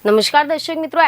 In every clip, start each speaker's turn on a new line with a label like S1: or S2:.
S1: નમસ્કાર દર્શક મિત્રો,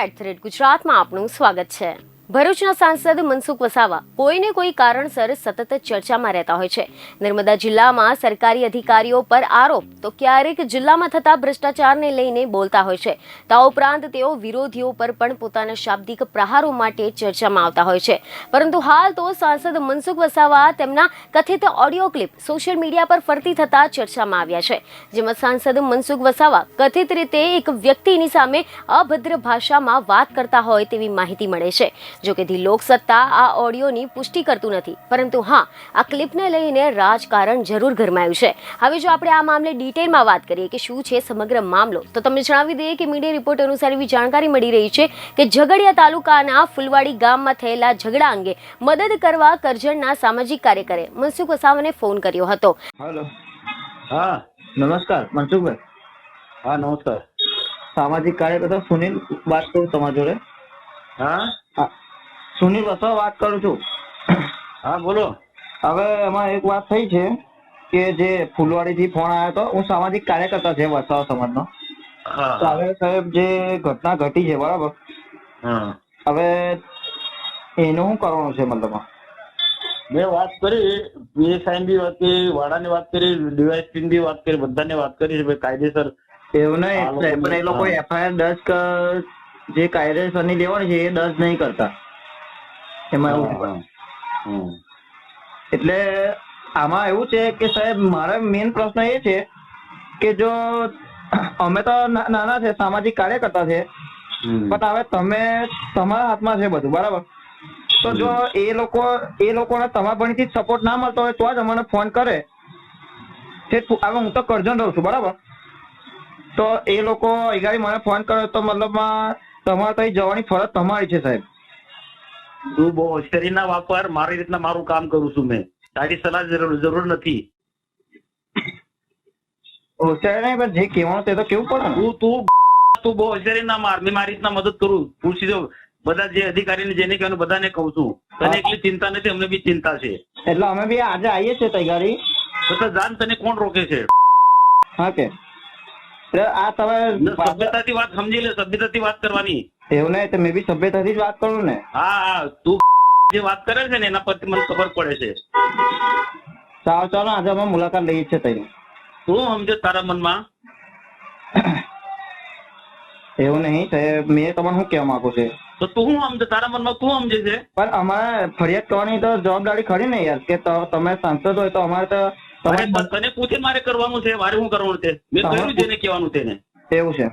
S1: @ગુજરાતમાં આપનું સ્વાગત છે। ભરૂચના સાંસદ મનસુખ વસાવા કોઈને કોઈ કારણસર સતત ચર્ચામાં રહેતા હોય છે। નર્મદા જિલ્લામાં સરકારી અધિકારીઓ પર આરોપ તો ક્યારેક જિલ્લામાં થતા ભ્રષ્ટાચારને લઈને બોલતા હોય છે। આ ઉપરાંત તેઓ વિરોધીઓ પર પણ પોતાના શાબ્દિક પ્રહારો માટે ચર્ચામાં આવતા હોય છે। પરંતુ હાલ તો સાંસદ મનસુખ વસાવા તેમના કથિત ઓડિયો ક્લિપ સોશિયલ મીડિયા પર ફરતી થતા ચર્ચામાં આવ્યા છે, જેમાં સાંસદ મનસુખ વસાવા કથિત રીતે એક વ્યક્તિની સામે અભદ્ર ભાષામાં વાત કરતા હોય તેવી માહિતી મળે છે। જો કે ધી લોકસત્તા આ ઓડિયોની પુષ્ટિ કરતું નથી, પરંતુ હા, આ ક્લિપને લઈને રાજકારણ જરૂર ગરમાયું છે। હવે જો આપણે આ મામલે ડિટેલમાં વાત કરીએ કે શું છે સમગ્ર મામલો, તો તમને જણાવી દઈએ કે મીડિયા રિપોર્ટ અનુસાર એવી જાણકારી મળી રહી છે કે ઝઘડિયા તાલુકાના ફુલવાડી ગામમાં થયેલા ઝઘડા અંગે મદદ કરવા કરજણના સામાજિક કાર્યકરે મનસુખ વસાવાને ફોન કર્યો હતો।
S2: हेलो
S3: हाँ
S2: नमस्कार मनसुखभाई,
S3: हाँ नमस्कार।
S2: सामाजिक कार्यकर्ता सुनील बात करूं તમારા જોડે।
S3: हाँ
S2: હા, સુનિલ વસાવા વાત કરું છું।
S3: हाँ बोलो।
S2: હવે એમાં એક વાત થઈ છે કે જે ફૂલવાડીથી ફોન આવ્યો હતો, હું સામાજિક કાર્યકર્તા છે વસાવા સમાજનો।
S3: हाँ
S2: તો હવે સાહેબ જે ઘટના ઘટી છે બરાબર,
S3: हाँ
S2: હવે એનું શું કરવાનું છે? મતલબ
S3: મેં વાત કરી, પીએસઆઈ બી વાત કરી, વાડાની વાત કરી, ડીવાયએસપી બી વાત કરી, બધાને વાત કરી છે ભાઈ કાયદેસર।
S2: એવું નહીં, પણ એ લોકો એફઆઈઆર દર્જ જે કાયદેસરની લેવાની છે એ દર્જ નહીં કરતા। એમાં એવું છે।
S3: હમ
S2: એટલે આમાં એવું છે કે સાહેબ મારો મેઇન પ્રશ્ન એ છે કે જો અમે તો નાના છે, સામાજિક કાર્યકર્તા છે, પણ હવે તમે તમારા હાથમાં છે બધું બરાબર, તો જો એ લોકોને તમારા ભણીથી સપોર્ટ ના મળતો હોય તો જ અમને ફોન કરે છે। હવે હું તો કરજણ રહું છું બરાબર, તો એ લોકો અહીં મને ફોન કરે તો મતલબમાં તમારે ત્યાં જવાની ફરજ તમારી છે સાહેબ।
S3: તું બહુ હોશિયારી ના વાપર, મારી રીતના મારું કામ કરું છું મેં, તારી સલાહ જરૂર નથી।
S2: હોશિયારી નહીં, પણ જે કહેવાનું તે તો કેવું પડે ને।
S3: તું બહુ હોશિયારી ના માર, મેં મારી રીતના મદદ કરું, પૂછી દો બધા જે અધિકારીને જેને કહેવાનું બધાને કહું છું। તને એટલી ચિંતા નથી, અમને બી ચિંતા છે।
S2: એટલે અમે બી આજે આવીએ છીએ તૈયારી
S3: તો જાન, તને કોણ રોકે છે?
S2: હા કે એટલે આ તમે
S3: સભ્યતાથી વાત સમજી લે, સભ્યતાથી વાત કરવાની।
S2: એવું નહીં, તો મેં બી સભ્યતાથી જ વાત કરું ને।
S3: હા હા, તું જે વાત કરે છે ને એના પરથી મને ખબર પડે છે।
S2: સારું ચાલો, આજે અમે મુલાકાત લઈએ છીએ તઈ।
S3: તું સમજે તારા મનમાં?
S2: એવું નહીં સાહેબ, મેં તમને શું કહેવા માંગુ છે,
S3: તો તું શું સમજે તારા મનમાં, તું સમજે છે?
S2: પણ અમારે ફરિયાદ કરવાની તો જવાબદારી ખરી ને યાર, કે તમે સાંસદ હોય તો અમારે તો
S3: તને પૂછે મારે કરવાનું છે, મારે શું કરવાનું છે? મેં કહ્યું જેને કહેવાનું તેને।
S2: એવું છે,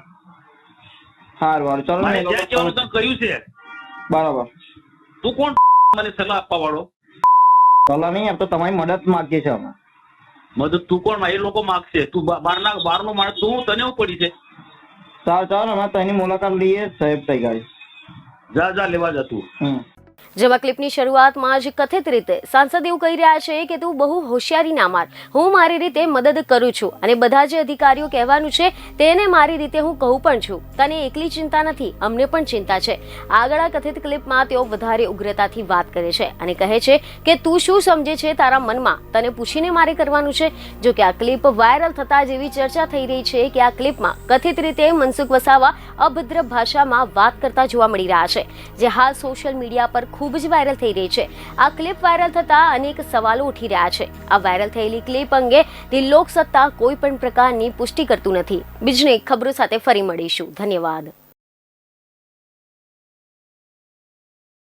S2: સારું ચાલો
S3: મારે
S2: ને,
S3: જ્યાં કહેવાનું તને કહ્યું છે।
S2: બરાબર।
S3: તું કોણ મને સલાહ આપવા વાળો?
S2: સલાહ નહીં, તો તમારી મદદ માંગીએ છીએ અમે।
S3: મદદ તું કોણ? એ લોકો માગશે, તું બહારનો માણસ, તું તને શું પડી છે?
S2: સારું ચાલો, અમે તેની મુલાકાત લઈએ સાહેબ તૈયારી।
S3: જા લેવા જા તું।
S1: જેમાં ક્લિપની શરૂઆતમાં જ કથિત રીતે સાંસદ એવું કહી રહ્યા છે કે તું બહુ હોશિયારી ના માર, હું મારી રીતે મદદ કરું છું અને બધા જે અધિકારીઓ કહેવાનું છે તેને મારી રીતે હું કહું પણ છું। તને એકલી ચિંતા નથી, અમને પણ ચિંતા છે। આગળ આ કથિત ક્લિપમાં તેઓ વધારે ઉગ્રતાથી વાત કરે છે અને કહે છે કે તું શું સમજે છે તારા મનમાં, તને પૂછીને મારે કરવાનું છે। જો કે આ ક્લિપ વાયરલ થતા જેવી ચર્ચા થઈ રહી છે કે આ ક્લિપમાં કથિત રીતે મનસુખ વસાવા અભદ્ર ભાષામાં વાત કરતા જોવા મળી રહ્યા છે, જે હાલ સોશિયલ મીડિયા પર ખૂબ જ વાયરલ થઈ રહી છે। આ ક્લિપ વાયરલ થતા અનેક સવાલો ઉઠી રહ્યા છે। આ વાયરલ થયેલી ક્લિપ અંગે ધી લોકસત્તા કોઈ પણ પ્રકારની પુષ્ટિ કરતું નથી। બીજી ખબરો સાથે ફરી મળીશું। ધન્યવાદ।